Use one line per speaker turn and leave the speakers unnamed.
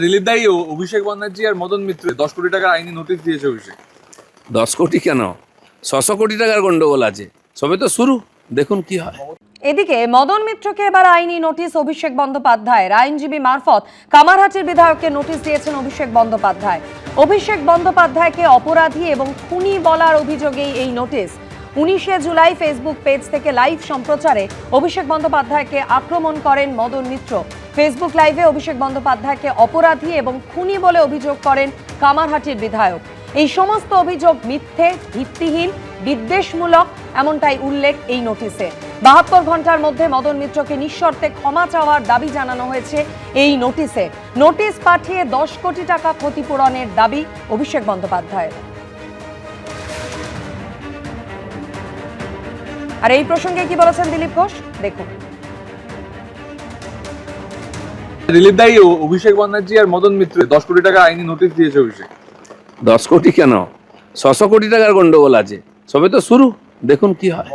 Relief দায়ী অভিষেক ব্যানার্জি আর মদন মিত্র 10 কোটি টাকার আইনি নোটিশ দিয়েছে অভিষেক।
10 কোটি কেন, 600 কোটি টাকার গন্ডগোল আছে, সবে তো শুরু, দেখুন কি হয়।
এদিকে মদন মিত্রকে এবার আইনি নোটিশ অভিষেক বন্দ্যোপাধ্যায়ের। আইনজীবী মারফত কামারহাটির বিধায়ককে নোটিশ দিয়েছেন অভিষেক বন্দ্যোপাধ্যায়। অভিষেক বন্দ্যোপাধ্যায়কে অপরাধী এবং খুনি বলার অভিযোগেই এই নোটিশ। 19শে জুলাই ফেসবুক পেজ থেকে লাইভ সম্প্রচারে অভিষেক বন্দ্যোপাধ্যায়কে আক্রমণ করেন মদন মিত্র। ফেসবুক লাইভে অভিষেক বন্দ্যোপাধ্যায়কে অপরাধী এবং খুনি বলে অভিযোগ করেন কামারহাটির বিধায়ক। এই সমস্ত অভিযোগ মিথ্যে, ভিত্তিহীন, বিদ্বেষমূলক এমনটাই উল্লেখ এই নোটিশে। 72 ঘন্টার মধ্যে মদন মিত্রকে নিঃশর্তে ক্ষমা চাওয়ার দাবি জানানো হয়েছে এই নোটিশে। নোটিশ পাঠিয়ে 10 কোটি টাকা ক্ষতিপূরণের দাবি অভিষেক বন্দ্যোপাধ্যায়ের। আর এই প্রসঙ্গে কি বলেছেন দিলীপ ঘোষ, দেখুন।
রিলিফ দায়ী অভিষেক ব্যানার্জি আর মদন মিত্র 10 কোটি টাকার আইনি নোটিশ দিয়েছে অভিষেক।
10 কোটি কেন, 600 কোটি টাকার গন্ডগোল আছে, সবে তো শুরু, দেখুন কি হয়।